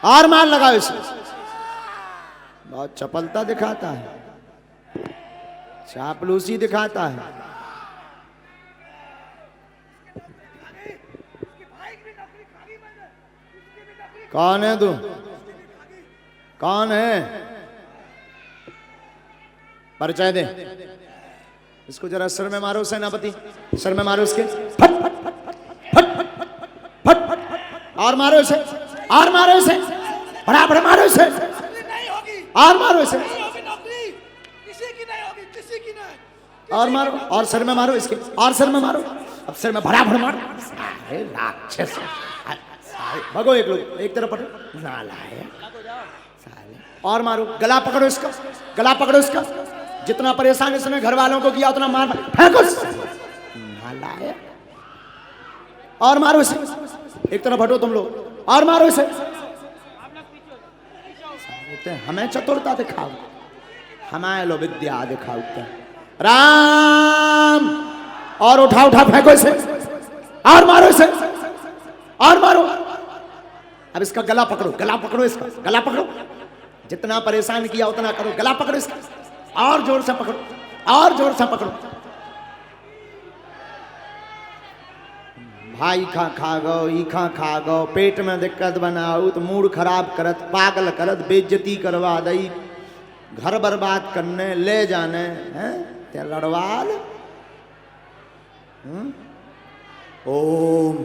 और मार लगाओ इसे। बहुत चपलता दिखाता है, चापलूसी दिखाता है। कौन है तू? कौन है? परिचय दे। इसको जरा सिर में मारो सेनापति, सिर में मारो इसके। फट फट फट फट फट। और मारो इसे, और मारो इसे, बराबर मारो इसे, और मारो इसे, और मारो, और सिर में मारो इसके, और सिर में मारो। अब सिर में बराबर मारो। अरे राक्षस, भगो एक लोग, एक तरफ पकड़ो, नालायक साले। और मारो, गला पकड़ो इसका, गला पकड़ो इसका। जितना परेशान इसने घर वालों को किया उतना मार फेंको, नालायक। और मारो इसे, एक तरफ हटो तुम लोग, और मारो इसे। हमें चतुरता दिखाओ, हमारे लो विद्या दिखाओ। राम, और उठा उठा फेंको इसे, और मारो इसे, और मारो। अब इसका गला पकड़ो, गला पकड़ो इसका, गला पकड़ो। जितना परेशान किया उतना करो, गला पकड़ो इसका, और जोर से पकड़ो, और जोर से पकड़ो। भाई खा गो, ई खा गो, पेट में दिक्कत बनाऊ तो मूड खराब करत, पागल करत, बेइज्जती करवा दई, घर बर्बाद करने ले जाने हैं ते लड़वाल। ओम।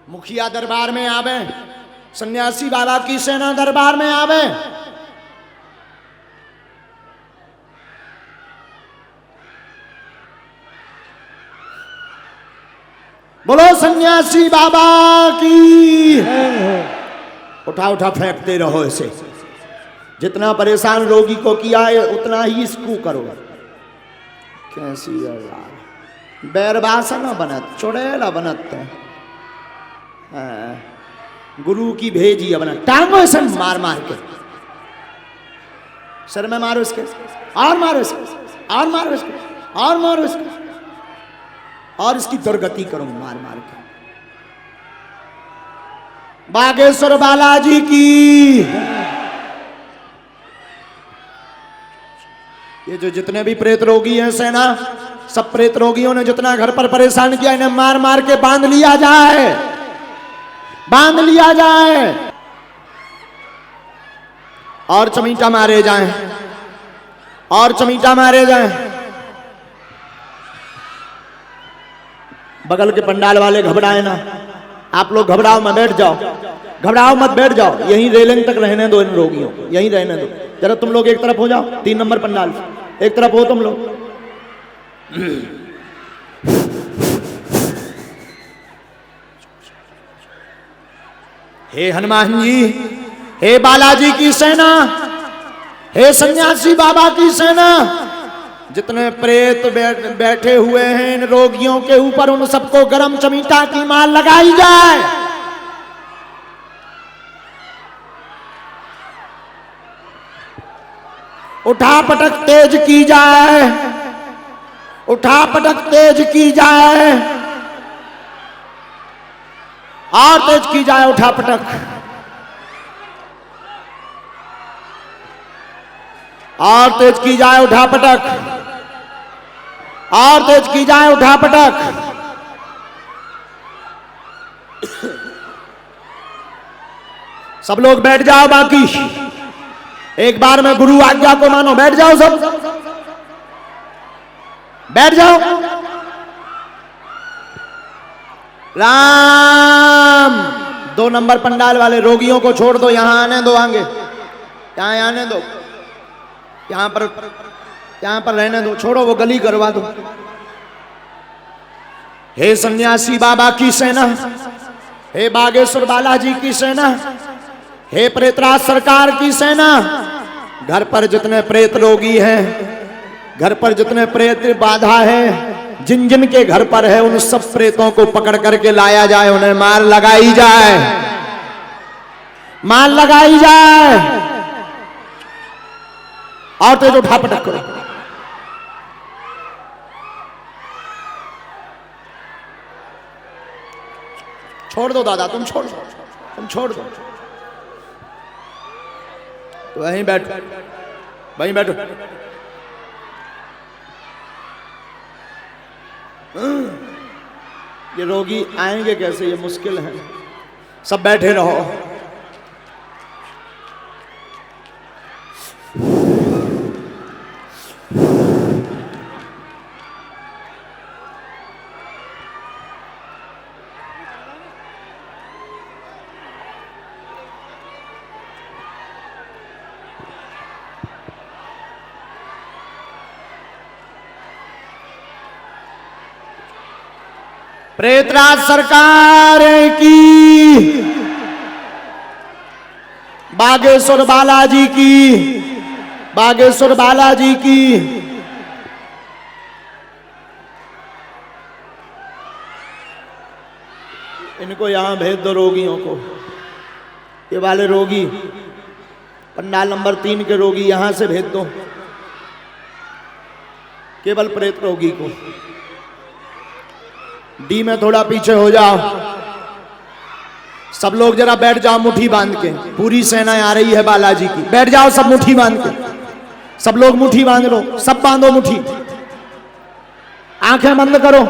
मुखिया दरबार में आवे, सन्यासी बाबा की सेना दरबार में आवे। बोलो सन्यासी बाबा की। उठा उठा फेंकते रहो इसे। जितना परेशान रोगी को किया है उतना ही इसको करो। कैसी बैरबासा न बनत, चुड़ैला बनत। गुरु की भेजी है बना, टांगो इसे मार मार के। सर में मारो इसके, और मारो इसके, और मारो इसके, और मारो इसके, और इसकी दुर्गति करो मार मार के। बागेश्वर बालाजी की। ये जो जितने भी प्रेत रोगी हैं सेना, सब प्रेत रोगियों ने जितना घर पर परेशान किया इन्हें मार मार के बांध लिया जाए, बांध लिया जाए। और चमीटा मारे जाएं, और चमीटा मारे जाएं। बगल के पंडाल वाले घबराए ना, आप लोग घबराओ मत, बैठ जाओ, घबराओ मत, बैठ जाओ। यहीं रेलिंग तक रहने दो इन रोगियों को, यहीं रहने दो। जरा तुम लोग एक तरफ हो जाओ, 3 नंबर पंडाल एक तरफ हो तुम लोग। हे हनुमान जी, हे बालाजी की सेना, हे सन्यासी बाबा की सेना, जितने प्रेत बैठे हुए हैं इन रोगियों के ऊपर, उन सबको गरम चमीटा की मार लगाई जाए। उठा पटक तेज की जाए, उठा पटक तेज की जाए, और तेज की जाए उठा पटक, और तेज की जाए उठा पटक, और तेज की जाए उठा पटक। सब लोग बैठ जाओ, बाकी एक बार में गुरु आज्ञा को मानो, बैठ जाओ सब, बैठ जाओ। राम। 2 नंबर पंडाल वाले रोगियों को छोड़ दो, यहां आने दो, आगे यहां आने दो, यहां पर रहने दो, छोड़ो, वो गली करवा दो। हे सन्यासी बाबा की सेना, हे बागेश्वर बालाजी की सेना, हे प्रेतराज सरकार की सेना, घर पर जितने प्रेत रोगी हैं, घर पर जितने प्रेत बाधा है, जिन जिन के घर पर है, उन सब प्रेतों को पकड़ करके लाया जाए, उन्हें मार लगाई जाए, मार लगाई जाए। और तेज उठा पटक करो, छोड़ दो दादा, तुम छोड़ दो, तुम छोड़ दो। तो वहीं बैठो, वहीं बैठो। ये रोगी आएंगे कैसे, ये मुश्किल है। सब बैठे रहो। प्रेतराज सरकार की, बागेश्वर बालाजी की, बागेश्वर बालाजी की। इनको यहां भेज दो, रोगियों को। ये वाले रोगी, पंडाल नंबर 3 के रोगी यहां से भेज दो, केवल प्रेत रोगी को। डी में थोड़ा पीछे हो जाओ। सब लोग जरा बैठ जाओ मुट्ठी बांध के, पूरी सेना आ रही है बालाजी की। बैठ जाओ सब मुट्ठी बांध के, सब लोग मुट्ठी बांध लो, सब बांधो मुट्ठी, आंखें बंद करो।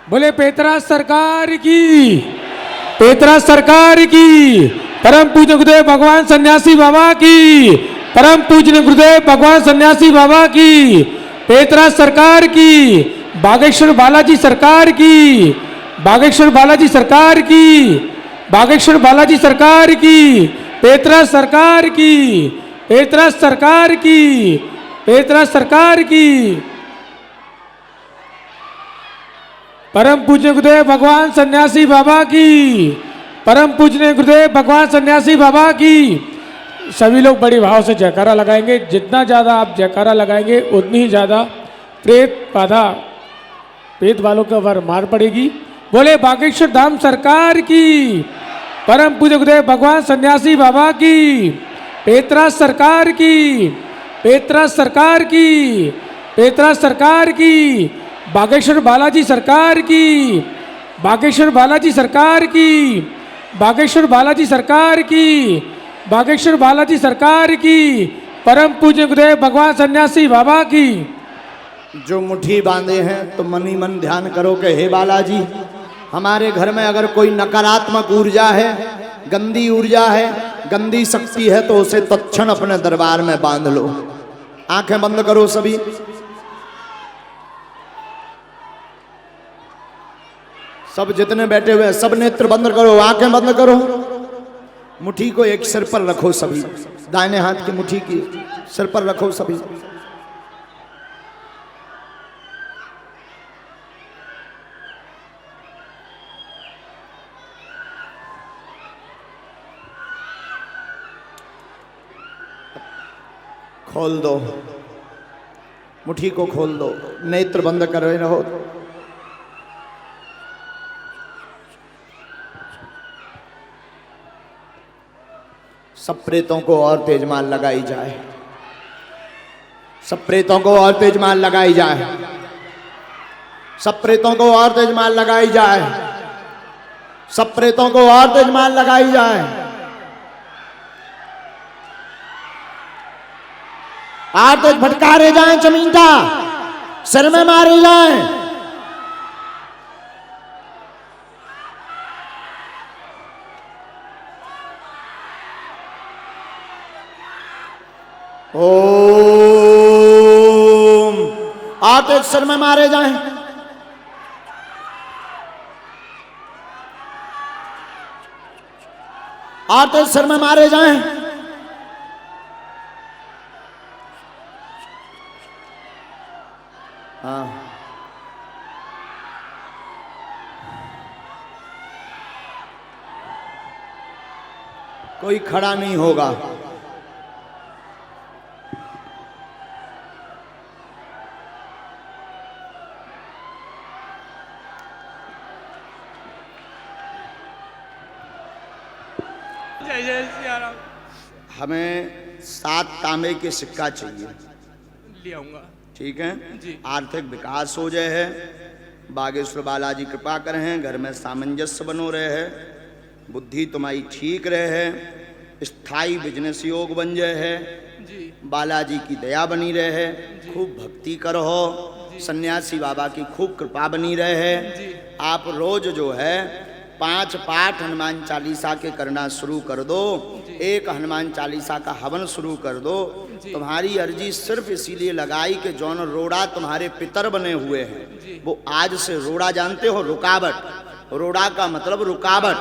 बोले पेतराज सरकार की, पेतराज सरकार की, परम पूज्य गुरुदेव भगवान सन्यासी बाबा की, परम पूज्य गुरुदेव भगवान सन्यासी बाबा की, पेतराज सरकार की, बागेश्वर बालाजी सरकार की, बागेश्वर बालाजी सरकार की, बागेश्वर बालाजी सरकार की, पेतराज सरकार की, पेतराज सरकार की, पेतराज सरकार की, परम पूज्य गुरुदेव भगवान सन्यासी बाबा की, परम पूज्य गुरुदेव भगवान सन्यासी बाबा की। सभी लोग बड़ी भाव से जयकारा लगाएंगे। जितना ज़्यादा आप जयकारा लगाएंगे उतनी ही ज़्यादा प्रेत बाधा, प्रेत वालों के ऊपर मार पड़ेगी। बोले बागेश्वर धाम सरकार की, परम पूज्य गुरुदेव भगवान सन्यासी बाबा की, पेतराज सरकार की, पेतराज सरकार की, पेतराज सरकार की, बागेश्वर बालाजी सरकार की, बागेश्वर बालाजी सरकार की, बागेश्वर बालाजी सरकार की, बागेश्वर बालाजी सरकार की, परम पूज्य गुरुदेव भगवान सन्यासी बाबा की। जो मुट्ठी बांधे हैं तो मन ही मन ध्यान करो कि हे बालाजी, हमारे घर में अगर कोई नकारात्मक ऊर्जा है, गंदी ऊर्जा है, गंदी शक्ति है, तो उसे तत्क्षण अपने दरबार में बांध लो। आंखें बंद करो सभी। सब जितने बैठे हुए हैं सब नेत्र बंद करो, आंखें बंद करो। मुट्ठी को एक सिर पर रखो सभी, दाहिने हाथ की मुट्ठी की सिर पर रखो सभी। खोल दो, मुट्ठी को खोल दो, नेत्र बंद कर रहो। सब प्रेतों को और तेजमाल लगाई जाए, सब प्रेतों को और तेजमाल लगाई जाए, सब प्रेतों को और तेजमाल लगाई जाए, सब प्रेतों को और तेजमाल लगाई जाए। और तेज फटकारे जाए, चमींटा सिर में मारे जाए। ओम आते सिर में मारे जाएं, आते सिर में मारे जाएं। हाँ, कोई खड़ा नहीं होगा। हमें 7 तांबे के सिक्का चाहिए। ले आऊंगा। ठीक है जी। आर्थिक विकास हो जाए है, बागेश्वर बालाजी कृपा करे हैं, घर में सामंजस्य बनो रहे है, बुद्धि तुम्हारी ठीक रहे है, स्थायी बिजनेस योग बन जाए है, जी बालाजी की दया बनी रहे है, खूब भक्ति करो, सन्यासी बाबा की खूब कृपा बनी रहे है। आप रोज जो है 5 पाठ हनुमान चालीसा के करना शुरू कर दो, एक हनुमान चालीसा का हवन शुरू कर दो। तुम्हारी अर्जी सिर्फ इसीलिए लगाई कि जौन रोड़ा तुम्हारे पितर बने हुए हैं वो आज से रोड़ा जानते हो, रुकावट, रोड़ा का मतलब रुकावट,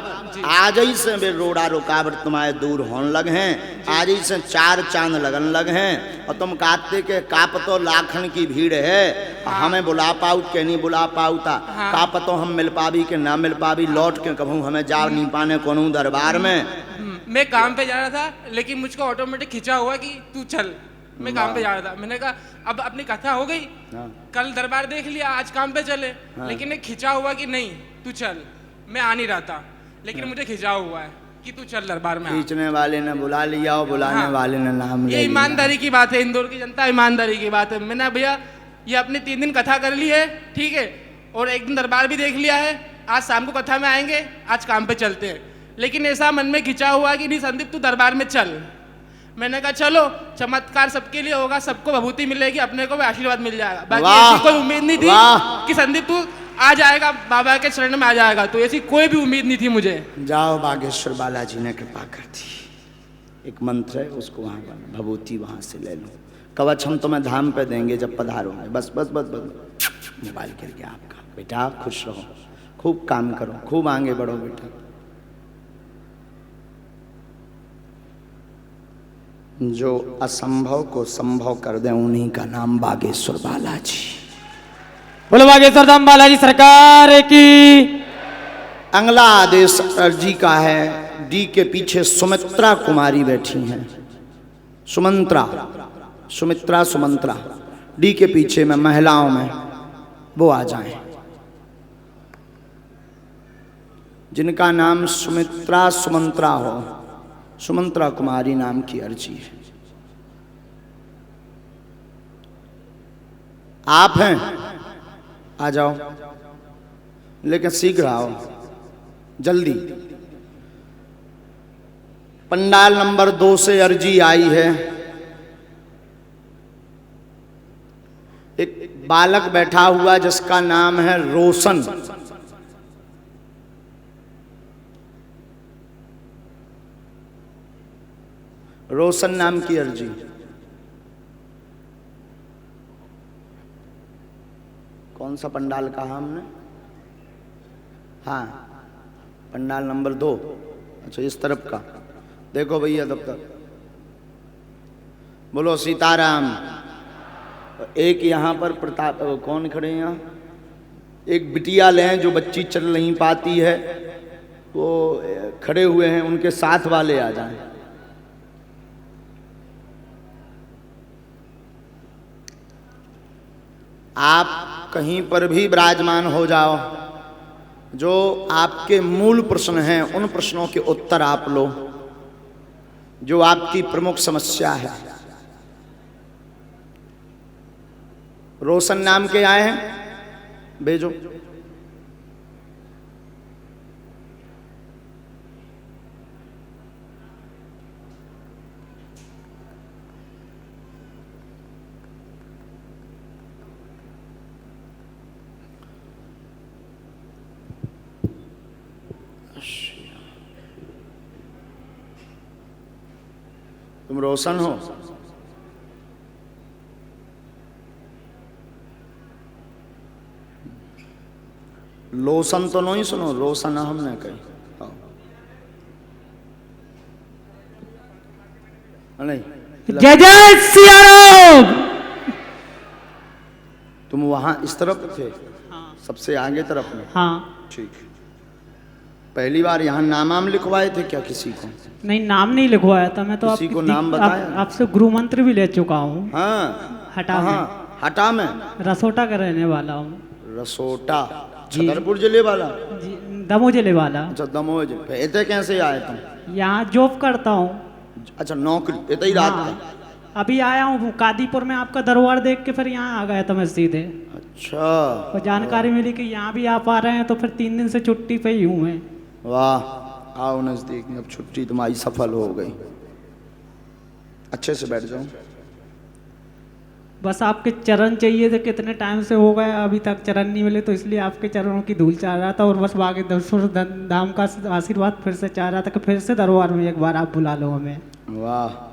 आज ही से वे रोड़ा रुकावट तुम्हारे दूर होने लगे हैं, आज ही से 4 चांद लगन लगे हैं। और तुम कहते के काप तो लाखन की भीड़ है, हमें बुला पाऊ के नहीं बुला पाऊ था, काप तो हम मिल पावी के ना मिल पावी, लौट के कहूँ हमें जा नहीं पाने कोनो दरबार में। मैं काम पे जा रहा था लेकिन मुझको ऑटोमेटिक खिंचा हुआ कि तू चल, मैं काम पे जा रहा था। मैंने कहा अब अपनी कथा हो गई, कल दरबार देख लिया, आज काम पे चले। लेकिन एक खिंचा हुआ कि नहीं तू चल, मैं आ नहीं रहा था लेकिन मुझे खिंचा हुआ है कि तू चल दरबार में। खींचने वाले ने बुला लिया और बुलाने वाले ने नाम ले ये लिया। ईमानदारी की बात है, इंदौर की जनता ईमानदारी की बात है। मैंने भैया ये अपनी 3 दिन कथा कर ली है, ठीक है, और 1 दिन दरबार भी देख लिया है, आज शाम को कथा में आएंगे, आज काम पे चलते हैं। लेकिन ऐसा मन में खिंचा हुआ कि नहीं संदीप तू दरबार में चल। मैंने कहा चलो, चमत्कार सबके लिए होगा, सबको विभूति मिलेगी, अपने को भी आशीर्वाद मिल जाएगा। बाकी ऐसी कोई उम्मीद नहीं थी कि संदीप तू आ जाएगा, बाबा के चरण में आ जाएगा, तो ऐसी कोई भी उम्मीद नहीं थी मुझे। जाओ, बागेश्वर बालाजी ने कृपा कर दी। एक मंत्र है उसको वहाँ भभूति वहाँ से ले लो, कवच हम तुम्हें धाम पे देंगे जब पधारोगे। बस बस बस बस मोबाइल गिर गया आपका। बेटा आप खुश रहो, खूब काम करो, खूब आगे बढ़ो बेटा। जो असंभव को संभव कर दे उन्हीं का नाम बागेश्वर बालाजी। बोलो बागेश्वर धाम बालाजी सरकार की। अगला आदेश अर्जी का है, डी के पीछे सुमित्रा कुमारी बैठी हैं, सुमित्रा सुमित्रा, डी के पीछे में महिलाओं में वो आ जाएं, जिनका नाम सुमित्रा हो, सुमित्रा कुमारी नाम की अर्जी है। आप हैं, आ जाओ, लेकिन शीघ्र आओ, जल्दी। पंडाल नंबर 2 से अर्जी आई है। एक बालक बैठा हुआ जिसका नाम है रोशन, रोशन नाम की अर्जी। कौन सा पंडाल कहा हमने? हाँ, पंडाल नंबर 2। अच्छा, इस तरफ का देखो भैया, तब तक बोलो सीताराम। एक यहाँ पर प्रताप, कौन खड़े हैं यहाँ? एक बिटिया लें जो बच्ची चल नहीं पाती है, वो खड़े हुए हैं, उनके साथ वाले आ जाएं। आप कहीं पर भी विराजमान हो जाओ, जो आपके मूल प्रश्न हैं उन प्रश्नों के उत्तर आप लो, जो आपकी प्रमुख समस्या है। रोशन नाम के आए हैं, भेजो। तुम रोशन हो? लोशन तो नहीं सुनो, रोशन हमने कही। नहीं, जय जय सिया राम। तुम वहां इस तरफ थे? हाँ। सबसे आगे तरफ में? हाँ। ठीक। पहली बार यहाँ नाम लिखवाए थे क्या किसी को? नहीं, नाम नहीं लिखवाया था मैं तो। किसी को नाम बताया? आपसे गुरु मंत्र भी ले चुका हूँ। हाँ, हटा में। हटा में? रसोटा का रहने वाला हूँ। रसोटा, छतरपुर जिले वाला? जी, दमोह जिले वाला। अच्छा, दमोह जिले। इतने कैसे आए तुम? यहाँ जॉब करता हूँ। अच्छा, नौकरी इतना ही रात हाँ। का? अभी आया हूँ कादीपुर में, आपका दरबार देख के फिर यहाँ आ गया था मैं सीधे। अच्छा, और जानकारी मिली कि यहाँ भी आप आ रहे हैं, तो फिर 3 दिन से छुट्टी पे ही हूँ मैं। वाह, आओ नजदीक, अब छुट्टी तुम्हारी सफल हो गई। अच्छे से बैठ जाओ। बस आपके चरण चाहिए थे, कितने टाइम से हो गया अभी तक चरण नहीं मिले, तो इसलिए आपके चरणों की धूल चाह रहा था। और बस बाकी दर्शन धाम का आशीर्वाद फिर से चाह रहा था कि फिर से दरबार में एक बार आप बुला लो हमें। वाह,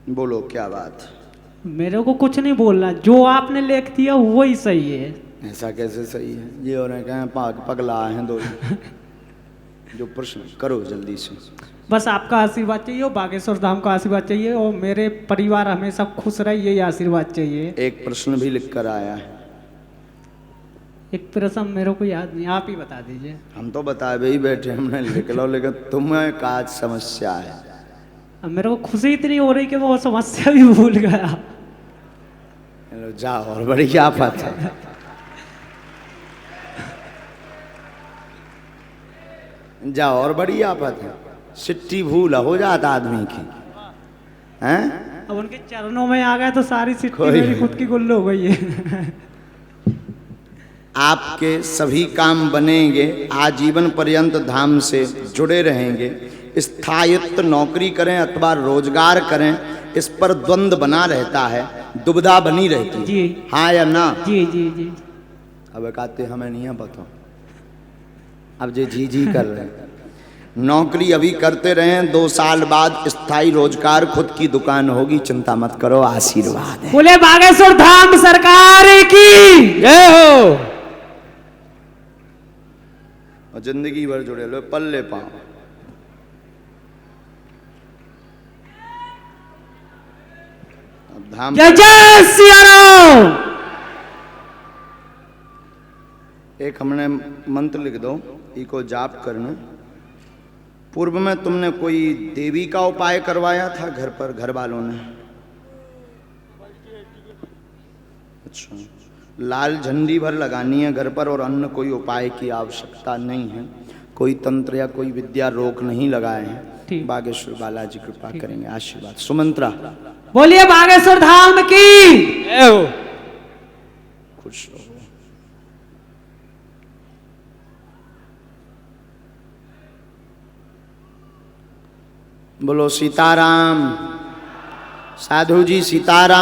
बोलो क्या बात। मेरे को कुछ नहीं बोलना, जो आपने लिख दिया वही सही है। ऐसा कैसे सही है? ये हो रहे कहें पगला हैं दो। जो प्रश्न करो जल्दी से। बस आपका आशीर्वाद चाहिए और बागेश्वर धाम का आशीर्वाद चाहिए, और मेरे परिवार हमेशा खुश रहे, यही आशीर्वाद चाहिए। एक प्रश्न भी लिख कर आया है। एक प्रश्न मेरे को याद नहीं, आप ही बता दीजिए। हम तो बताए भी बैठे, हमने लिख लो, लेकिन तुम्हें काज समस्या है। अब मेरे को खुशी इतनी हो रही कि वो समस्या भी भूल गया। चलो जाओ, और बड़ी आफत है। जाओ, और बड़ी आफत है। सिट्टी भूल हो जाता आदमी की, हैं? अब उनके चरणों में आ गए तो सारी सिट्टी कोई मेरी नहीं। खुद की गुल्ल हो गई है। आपके सभी काम बनेंगे, आजीवन पर्यंत धाम से जुड़े रहेंगे। स्थायित्व नौकरी करें अथवा रोजगार करें, इस पर द्वंद्व बना रहता है, दुविधा बनी रहती है। जी। हाँ या ना? जी जी जी। अब कहते हमें नहीं है पता, अब जे जी जी कर रहे हैं। नौकरी अभी करते रहें, 2 साल बाद स्थायी रोजगार, खुद की दुकान होगी, चिंता मत करो, आशीर्वाद है। बोले बागेश्वर धाम सरकार की जय हो। और जिंदगी भर जुड़े लो, पल्ले पाओ। अब धाम जय जय सिया राम। एक हमने मंत्र लिख दो, इको जाप करना। पूर्व में तुमने कोई देवी का उपाय करवाया था घर पर, घर वालों ने? अच्छा, लाल झंडी भर लगानी है घर पर, और अन्य कोई उपाय की आवश्यकता नहीं है। कोई तंत्र या कोई विद्या रोक नहीं लगाए हैं। ठीक। बागेश्वर बालाजी कृपा करेंगे, आशीर्वाद। सुमंत्रा, बोलिए बागेश्वर धाम की जय हो। खुश रहो। बोलो सीताराम। साधु जी सीताराम।